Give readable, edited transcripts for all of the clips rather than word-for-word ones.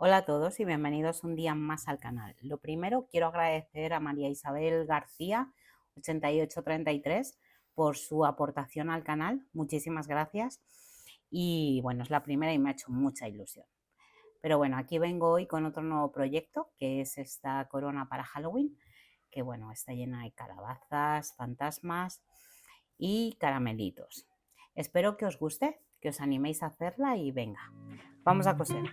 Hola a todos y bienvenidos un día más al canal. Lo primero, quiero agradecer a María Isabel García 8833 por su aportación al canal. Muchísimas gracias. Y bueno, es la primera y me ha hecho mucha ilusión. Pero bueno, aquí vengo hoy con otro nuevo proyecto, que es esta corona para Halloween, que bueno, está llena de calabazas, fantasmas y caramelitos. Espero que os guste, que os animéis a hacerla y venga, vamos a coser.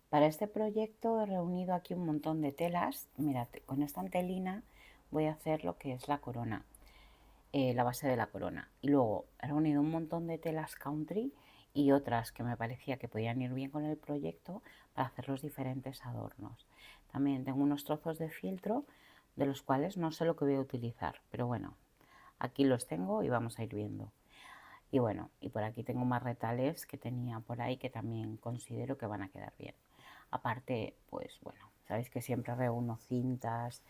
Para este proyecto he reunido aquí un montón de telas. Mirad, con esta antelina voy a hacer lo que es la corona, la base de la corona. Y luego he reunido un montón de telas country y otras que me parecía que podían ir bien con el proyecto para hacer los diferentes adornos. También tengo unos trozos de fieltro de los cuales no sé lo que voy a utilizar, pero bueno, aquí los tengo y vamos a ir viendo. Y bueno, y por aquí tengo más retales que tenía por ahí que también considero que van a quedar bien. Aparte, pues bueno, sabéis que siempre reúno cintas,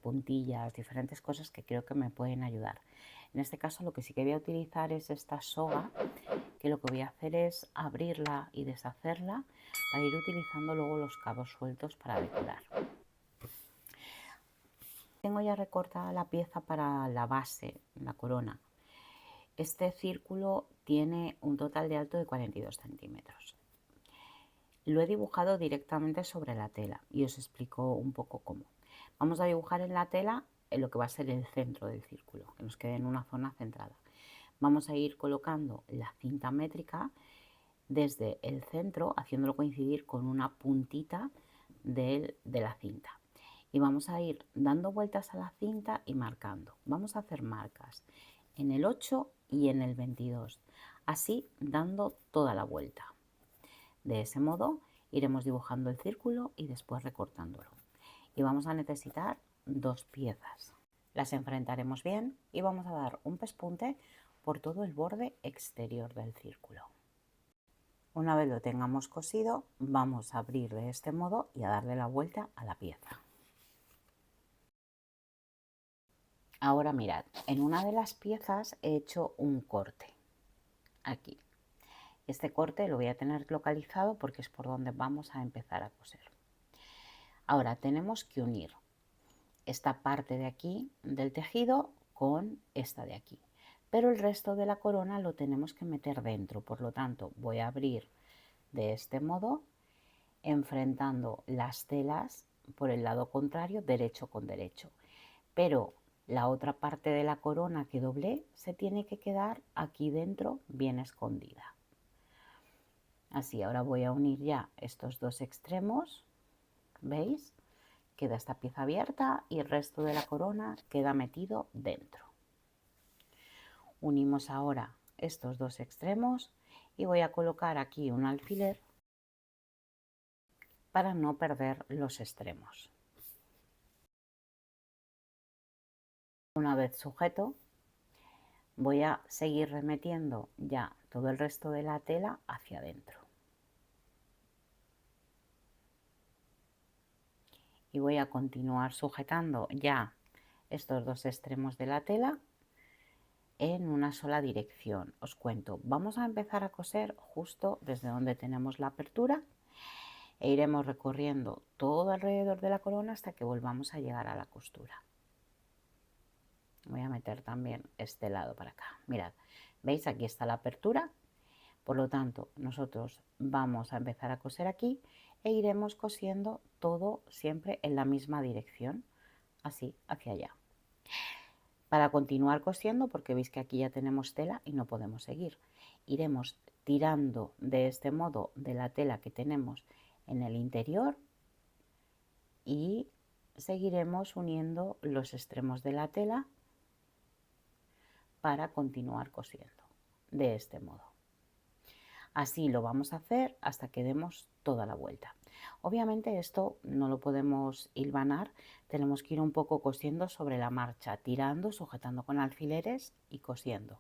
puntillas, diferentes cosas que creo que me pueden ayudar. En este caso lo que sí que voy a utilizar es esta soga, que lo que voy a hacer es abrirla y deshacerla para ir utilizando luego los cabos sueltos para decorar. Tengo ya recortada la pieza para la base, la corona. Este círculo tiene un total de alto de 42 centímetros. Lo he dibujado directamente sobre la tela y os explico un poco cómo. Vamos a dibujar en la tela lo que va a ser el centro del círculo, que nos quede en una zona centrada. Vamos a ir colocando la cinta métrica desde el centro, haciéndolo coincidir con una puntita de la cinta. Y vamos a ir dando vueltas a la cinta y marcando. Vamos a hacer marcas en el 8 y en el 22, así dando toda la vuelta. De ese modo iremos dibujando el círculo y después recortándolo. Y vamos a necesitar dos piezas. Las enfrentaremos bien y vamos a dar un pespunte por todo el borde exterior del círculo. Una vez lo tengamos cosido, vamos a abrir de este modo y a darle la vuelta a la pieza. Ahora mirad, en una de las piezas he hecho un corte, aquí. Este corte lo voy a tener localizado porque es por donde vamos a empezar a coser. Ahora tenemos que unir esta parte de aquí del tejido con esta de aquí, pero el resto de la corona lo tenemos que meter dentro, por lo tanto voy a abrir de este modo, enfrentando las telas por el lado contrario, derecho con derecho, pero la otra parte de la corona que doblé se tiene que quedar aquí dentro bien escondida. Así, ahora voy a unir ya estos dos extremos, ¿veis? Queda esta pieza abierta y el resto de la corona queda metido dentro. Unimos ahora estos dos extremos y voy a colocar aquí un alfiler para no perder los extremos. Una vez sujeto, voy a seguir remetiendo ya todo el resto de la tela hacia adentro. Y voy a continuar sujetando ya estos dos extremos de la tela en una sola dirección. Os cuento, vamos a empezar a coser justo desde donde tenemos la apertura e iremos recorriendo todo alrededor de la corona hasta que volvamos a llegar a la costura. Voy a meter también este lado para acá. Mirad, ¿veis? Aquí está la apertura. Por lo tanto, nosotros vamos a empezar a coser aquí e iremos cosiendo todo siempre en la misma dirección, así hacia allá. Para continuar cosiendo, porque veis que aquí ya tenemos tela y no podemos seguir, iremos tirando de este modo de la tela que tenemos en el interior y seguiremos uniendo los extremos de la tela para continuar cosiendo de este modo. Así lo vamos a hacer hasta que demos toda la vuelta. Obviamente esto no lo podemos hilvanar, tenemos que ir un poco cosiendo sobre la marcha, tirando, sujetando con alfileres y cosiendo.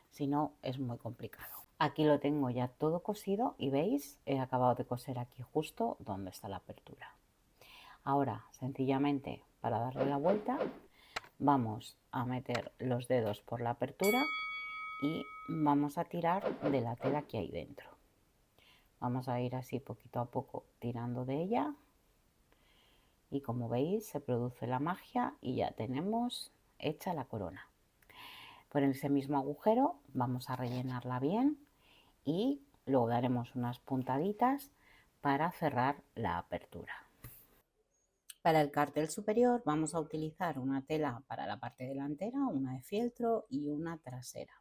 Si no, es muy complicado. Aquí lo tengo ya todo cosido y veis, he acabado de coser aquí justo donde está la apertura. Ahora, sencillamente, para darle la vuelta, vamos a meter los dedos por la apertura y vamos a tirar de la tela que hay dentro. Vamos a ir así poquito a poco tirando de ella y como veis se produce la magia y ya tenemos hecha la corona. Por ese mismo agujero vamos a rellenarla bien y luego daremos unas puntaditas para cerrar la apertura. Para el cartel superior vamos a utilizar una tela para la parte delantera, una de fieltro y una trasera.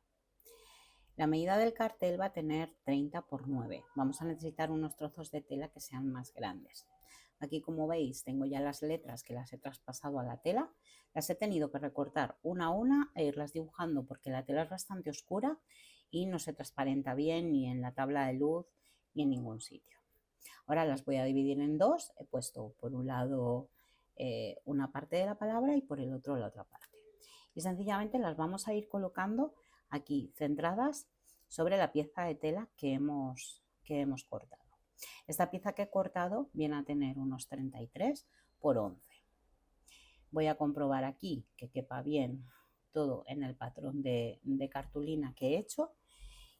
La medida del cartel va a tener 30 por 9. Vamos a necesitar unos trozos de tela que sean más grandes. Aquí, como veis, tengo ya las letras que las he traspasado a la tela. Las he tenido que recortar una a una e irlas dibujando porque la tela es bastante oscura y no se transparenta bien ni en la tabla de luz ni en ningún sitio. Ahora las voy a dividir en dos. He puesto por un lado una parte de la palabra y por el otro la otra parte. Y sencillamente las vamos a ir colocando aquí centradas sobre la pieza de tela que hemos cortado. Esta pieza que he cortado viene a tener unos 33 por 11. Voy a comprobar aquí que quepa bien todo en el patrón de cartulina que he hecho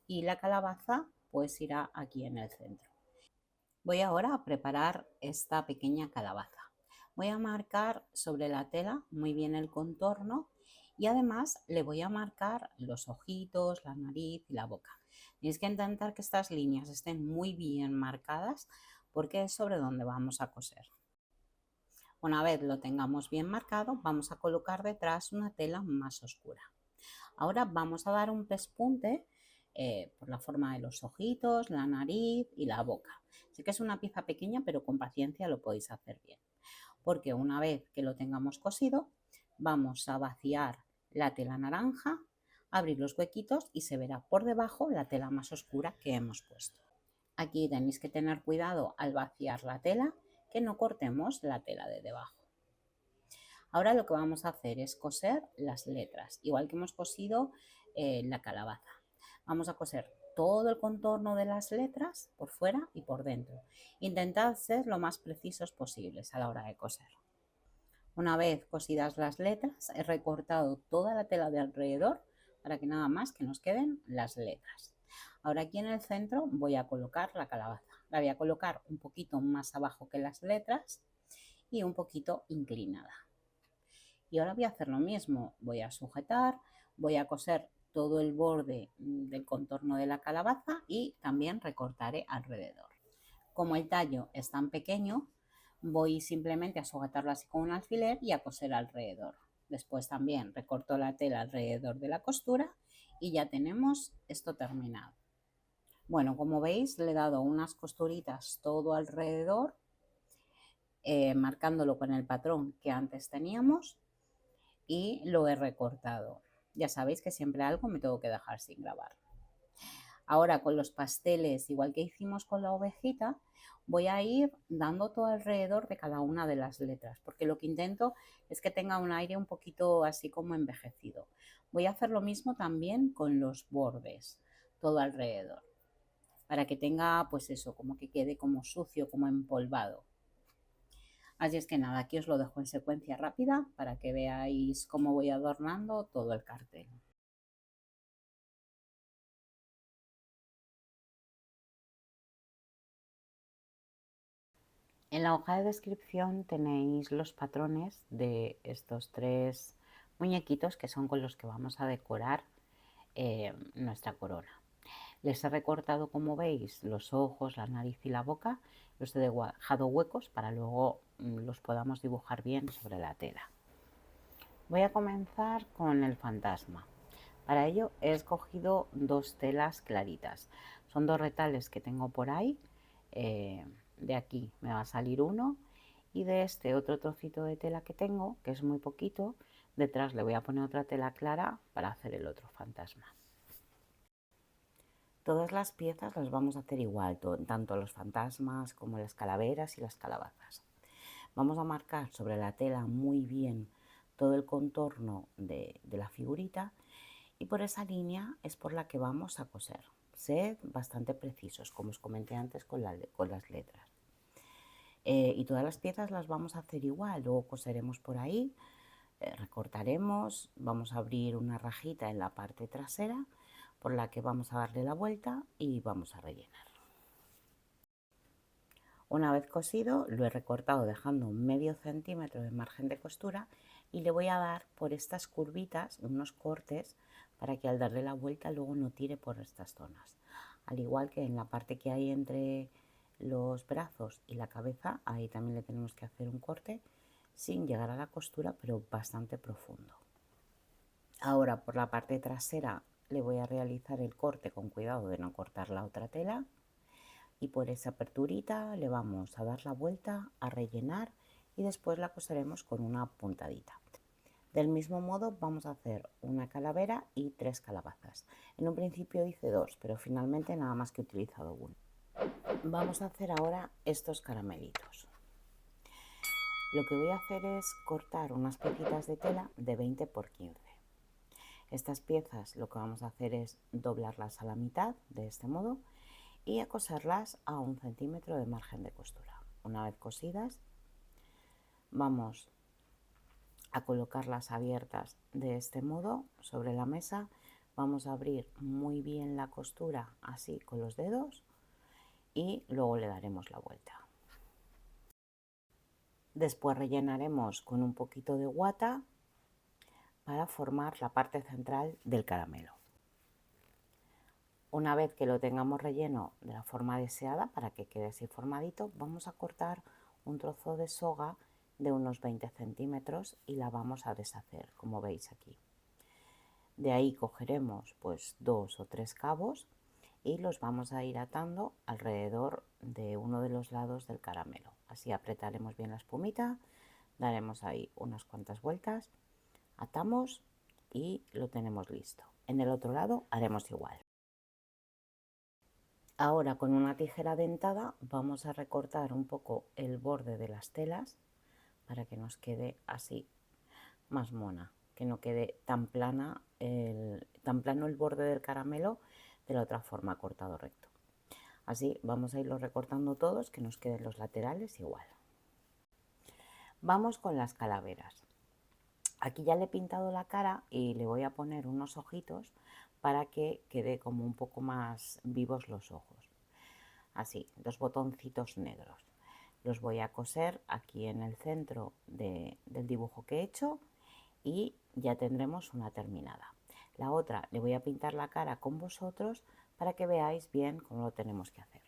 y la calabaza pues irá aquí en el centro. Voy ahora a preparar esta pequeña calabaza. Voy a marcar sobre la tela muy bien el contorno y además le voy a marcar los ojitos, la nariz y la boca. Tienes que intentar que estas líneas estén muy bien marcadas porque es sobre donde vamos a coser. Una vez lo tengamos bien marcado, vamos a colocar detrás una tela más oscura. Ahora vamos a dar un pespunte por la forma de los ojitos, la nariz y la boca. Sé que es una pieza pequeña, pero con paciencia lo podéis hacer bien. Porque una vez que lo tengamos cosido, vamos a vaciar la tela naranja, abrir los huequitos y se verá por debajo la tela más oscura que hemos puesto. Aquí tenéis que tener cuidado al vaciar la tela, que no cortemos la tela de debajo. Ahora lo que vamos a hacer es coser las letras, igual que hemos cosido la calabaza. Vamos a coser todo el contorno de las letras por fuera y por dentro. Intentad ser lo más precisos posibles a la hora de coser. Una vez cosidas las letras, he recortado toda la tela de alrededor para que nada más que nos queden las letras. Ahora aquí en el centro voy a colocar la calabaza. La voy a colocar un poquito más abajo que las letras y un poquito inclinada. Y ahora voy a hacer lo mismo. Voy a sujetar, voy a coser todo el borde del contorno de la calabaza y también recortaré alrededor. Como el tallo es tan pequeño, voy simplemente a sujetarlo así con un alfiler y a coser alrededor. Después también recorto la tela alrededor de la costura y ya tenemos esto terminado. Bueno, como veis le he dado unas costuritas todo alrededor, marcándolo con el patrón que antes teníamos y lo he recortado. Ya sabéis que siempre algo me tengo que dejar sin grabar. Ahora con los pasteles, igual que hicimos con la ovejita, voy a ir dando todo alrededor de cada una de las letras, porque lo que intento es que tenga un aire un poquito así como envejecido. Voy a hacer lo mismo también con los bordes, todo alrededor, para que tenga pues eso, como que quede como sucio, como empolvado. Así es que nada, aquí os lo dejo en secuencia rápida para que veáis cómo voy adornando todo el cartel. En la hoja de descripción tenéis los patrones de estos tres muñequitos que son con los que vamos a decorar nuestra corona. Les he recortado, como veis, los ojos, la nariz y la boca. Los he dejado huecos para luego los podamos dibujar bien sobre la tela. Voy a comenzar con el fantasma. Para ello he escogido dos telas claritas. Son dos retales que tengo por ahí. De aquí me va a salir uno y de este otro trocito de tela que tengo, que es muy poquito, detrás le voy a poner otra tela clara para hacer el otro fantasma. Todas las piezas las vamos a hacer igual, tanto los fantasmas como las calaveras y las calabazas. Vamos a marcar sobre la tela muy bien todo el contorno de la figurita y por esa línea es por la que vamos a coser. Sed bastante precisos, como os comenté antes con las letras. Y todas las piezas las vamos a hacer igual, luego coseremos por ahí, recortaremos, vamos a abrir una rajita en la parte trasera por la que vamos a darle la vuelta y vamos a rellenar. Una vez cosido lo he recortado dejando medio centímetro de margen de costura y le voy a dar por estas curvitas unos cortes para que al darle la vuelta luego no tire por estas zonas. Al igual que en la parte que hay entre los brazos y la cabeza, ahí también le tenemos que hacer un corte sin llegar a la costura, pero bastante profundo. Ahora por la parte trasera le voy a realizar el corte con cuidado de no cortar la otra tela y por esa aperturita le vamos a dar la vuelta, a rellenar y después la coseremos con una puntadita. Del mismo modo vamos a hacer una calavera y 3 calabazas. En un principio hice 2, pero finalmente nada más que he utilizado uno. Vamos a hacer ahora estos caramelitos. Lo que voy a hacer es cortar unas piecitas de tela de 20 por 15. Estas piezas lo que vamos a hacer es doblarlas a la mitad de este modo y a coserlas a 1 centímetro de margen de costura. Una vez cosidas vamos a colocarlas abiertas de este modo sobre la mesa. Vamos a abrir muy bien la costura así con los dedos y luego le daremos la vuelta. Después rellenaremos con un poquito de guata para formar la parte central del caramelo. Una vez que lo tengamos relleno de la forma deseada para que quede así formadito, vamos a cortar un trozo de soga de unos 20 centímetros y la vamos a deshacer, como veis aquí. De ahí cogeremos pues 2 o 3 cabos y los vamos a ir atando alrededor de uno de los lados del caramelo. Así apretaremos bien la espumita, daremos ahí unas cuantas vueltas, atamos y lo tenemos listo. En el otro lado haremos igual. Ahora con una tijera dentada vamos a recortar un poco el borde de las telas para que nos quede así más mona, que no quede tan plano el borde del caramelo de la otra forma cortado recto. Así vamos a irlo recortando todos, que nos queden los laterales igual. Vamos con las calaveras. Aquí ya le he pintado la cara y le voy a poner unos ojitos para que quede como un poco más vivos los ojos. Así, 2 botoncitos negros. Los voy a coser aquí en el centro del dibujo que he hecho y ya tendremos una terminada. La otra le voy a pintar la cara con vosotros para que veáis bien cómo lo tenemos que hacer.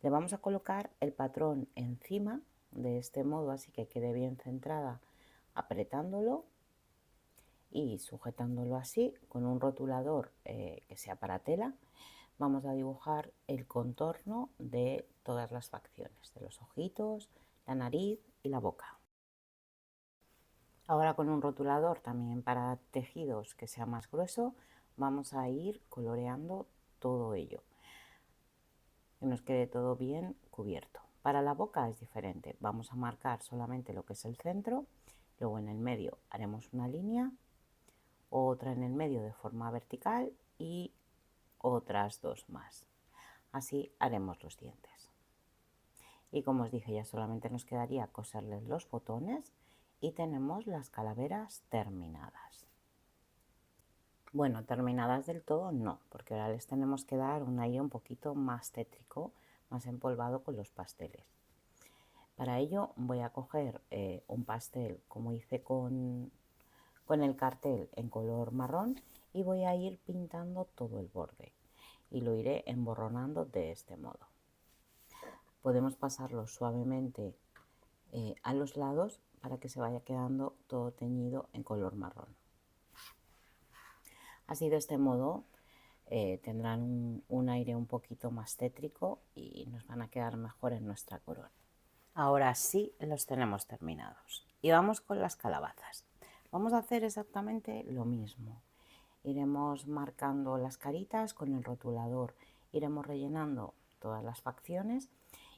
Le vamos a colocar el patrón encima de este modo, así que quede bien centrada, apretándolo y sujetándolo así con un rotulador que sea para tela. Vamos a dibujar el contorno de todas las facciones, de los ojitos, la nariz y la boca. Ahora con un rotulador también para tejidos que sea más grueso, vamos a ir coloreando todo ello, que nos quede todo bien cubierto. Para la boca es diferente, vamos a marcar solamente lo que es el centro, luego en el medio haremos una línea, otra en el medio de forma vertical y otras 2 más. Así haremos los dientes. Y como os dije, ya solamente nos quedaría coserles los botones y tenemos las calaveras terminadas. Bueno, terminadas del todo no, porque ahora les tenemos que dar un aire un poquito más tétrico, más empolvado con los pasteles. Para ello voy a coger un pastel como hice con el cartel en color marrón y voy a ir pintando todo el borde y lo iré emborronando de este modo. Podemos pasarlo suavemente a los lados para que se vaya quedando todo teñido en color marrón. Así de este modo tendrán un aire un poquito más tétrico y nos van a quedar mejor en nuestra corona. Ahora sí los tenemos terminados y vamos con las calabazas. Vamos a hacer exactamente lo mismo. Iremos marcando las caritas con el rotulador, iremos rellenando todas las facciones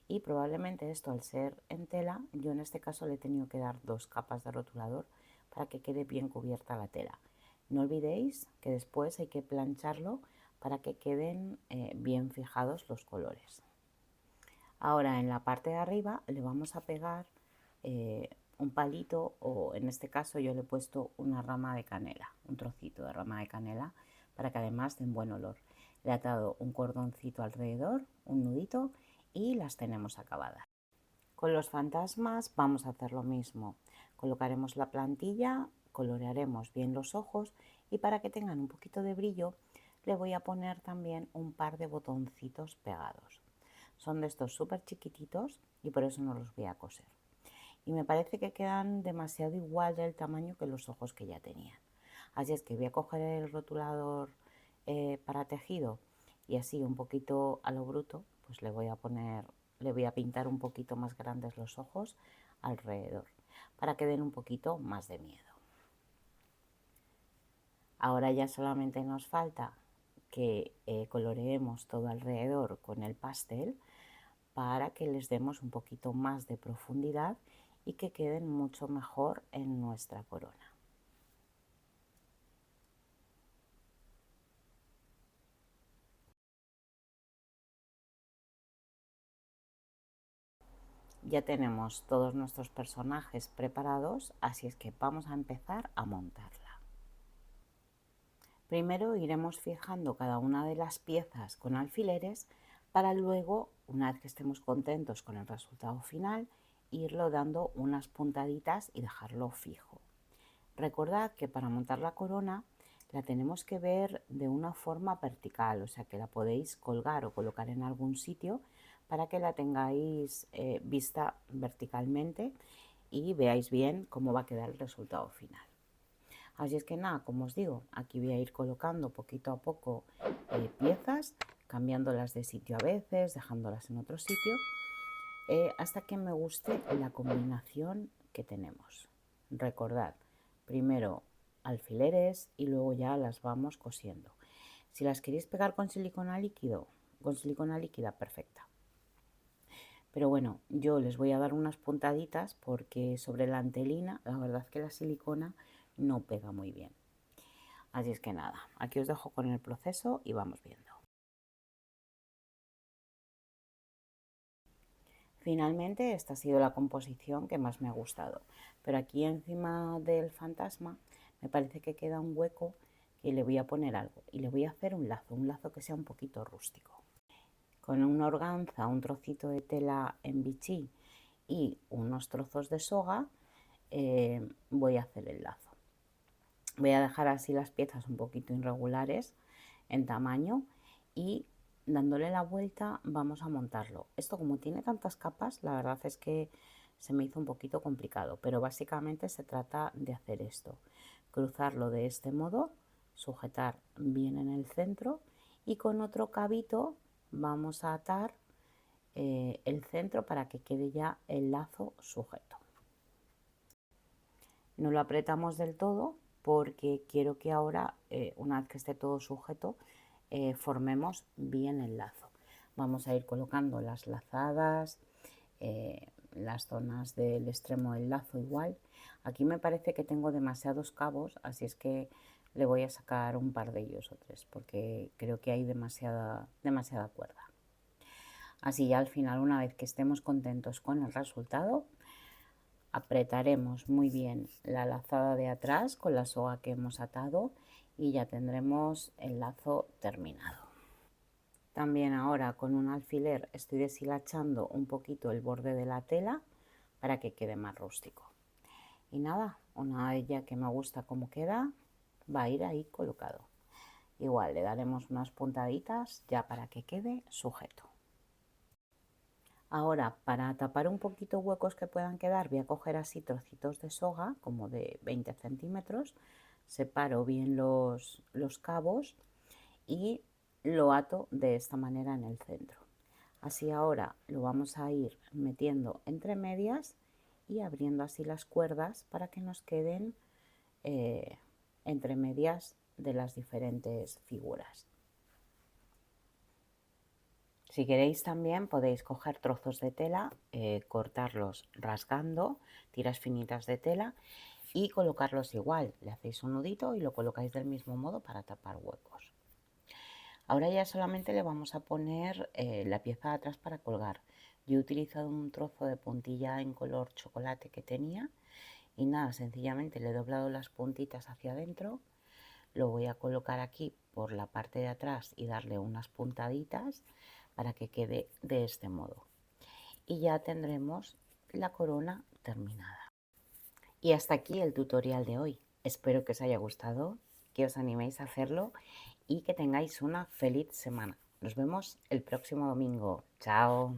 y probablemente esto al ser en tela, yo en este caso le he tenido que dar 2 capas de rotulador para que quede bien cubierta la tela. No olvidéis que después hay que plancharlo para que queden bien fijados los colores. Ahora en la parte de arriba le vamos a pegar un palito, o en este caso yo le he puesto una rama de canela, un trocito de rama de canela, para que además den buen olor. Le he atado un cordoncito alrededor, un nudito, y las tenemos acabadas. Con los fantasmas vamos a hacer lo mismo. Colocaremos la plantilla, colorearemos bien los ojos, y para que tengan un poquito de brillo le voy a poner también un par de botoncitos pegados. Son de estos súper chiquititos y por eso no los voy a coser. Y me parece que quedan demasiado igual del tamaño que los ojos que ya tenían. Así es que voy a coger el rotulador para tejido, y así un poquito a lo bruto pues le voy a pintar un poquito más grandes los ojos alrededor, para que den un poquito más de miedo. Ahora ya solamente nos falta que coloreemos todo alrededor con el pastel, para que les demos un poquito más de profundidad y que queden mucho mejor en nuestra corona. Ya tenemos todos nuestros personajes preparados, así es que vamos a empezar a montarla. Primero iremos fijando cada una de las piezas con alfileres, para luego, una vez que estemos contentos con el resultado final, irlo dando unas puntaditas y dejarlo fijo. Recordad que para montar la corona la tenemos que ver de una forma vertical, o sea que la podéis colgar o colocar en algún sitio para que la tengáis vista verticalmente y veáis bien cómo va a quedar el resultado final. Así es que nada, como os digo, aquí voy a ir colocando poquito a poco piezas, cambiándolas de sitio a veces, dejándolas en otro sitio, hasta que me guste la combinación que tenemos. Recordad, primero alfileres y luego ya las vamos cosiendo. Si las queréis pegar con silicona líquida perfecta. Pero bueno, yo les voy a dar unas puntaditas porque sobre la antelina la verdad es que la silicona no pega muy bien. Así es que nada, aquí os dejo con el proceso y vamos viendo. Finalmente esta ha sido la composición que más me ha gustado, pero aquí encima del fantasma me parece que queda un hueco y le voy a poner algo, y le voy a hacer un lazo que sea un poquito rústico. Con una organza, un trocito de tela en bichí y unos trozos de soga voy a hacer el lazo. Voy a dejar así las piezas un poquito irregulares en tamaño, y dándole la vuelta vamos a montarlo. Esto, como tiene tantas capas, la verdad es que se me hizo un poquito complicado, pero básicamente se trata de hacer esto: cruzarlo de este modo, sujetar bien en el centro, y con otro cabito vamos a atar el centro para que quede ya el lazo sujeto. No lo apretamos del todo porque quiero que ahora, una vez que esté todo sujeto, formemos bien el lazo. Vamos a ir colocando las lazadas, las zonas del extremo del lazo igual. Aquí me parece que tengo demasiados cabos, así es que le voy a sacar un par de ellos o tres, porque creo que hay demasiada cuerda. Así ya al final, una vez que estemos contentos con el resultado, apretaremos muy bien la lazada de atrás con la soga que hemos atado y ya tendremos el lazo terminado. También ahora con un alfiler estoy deshilachando un poquito el borde de la tela para que quede más rústico. Y nada, una vez ya que me gusta cómo queda, va a ir ahí colocado. Igual le daremos unas puntaditas ya para que quede sujeto. Ahora, para tapar un poquito huecos que puedan quedar, voy a coger así trocitos de soga, como de 20 centímetros, separo bien los cabos y lo ato de esta manera en el centro. Así ahora lo vamos a ir metiendo entre medias y abriendo así las cuerdas para que nos queden entre medias de las diferentes figuras. Si queréis también podéis coger trozos de tela, cortarlos rasgando, tiras finitas de tela, y colocarlos igual. Le hacéis un nudito y lo colocáis del mismo modo para tapar huecos. Ahora ya solamente le vamos a poner la pieza de atrás para colgar. Yo he utilizado un trozo de puntilla en color chocolate que tenía y nada, sencillamente le he doblado las puntitas hacia adentro, lo voy a colocar aquí por la parte de atrás y darle unas puntaditas para que quede de este modo. Y ya tendremos la corona terminada. Y hasta aquí el tutorial de hoy. Espero que os haya gustado, que os animéis a hacerlo y que tengáis una feliz semana. Nos vemos el próximo domingo. Chao.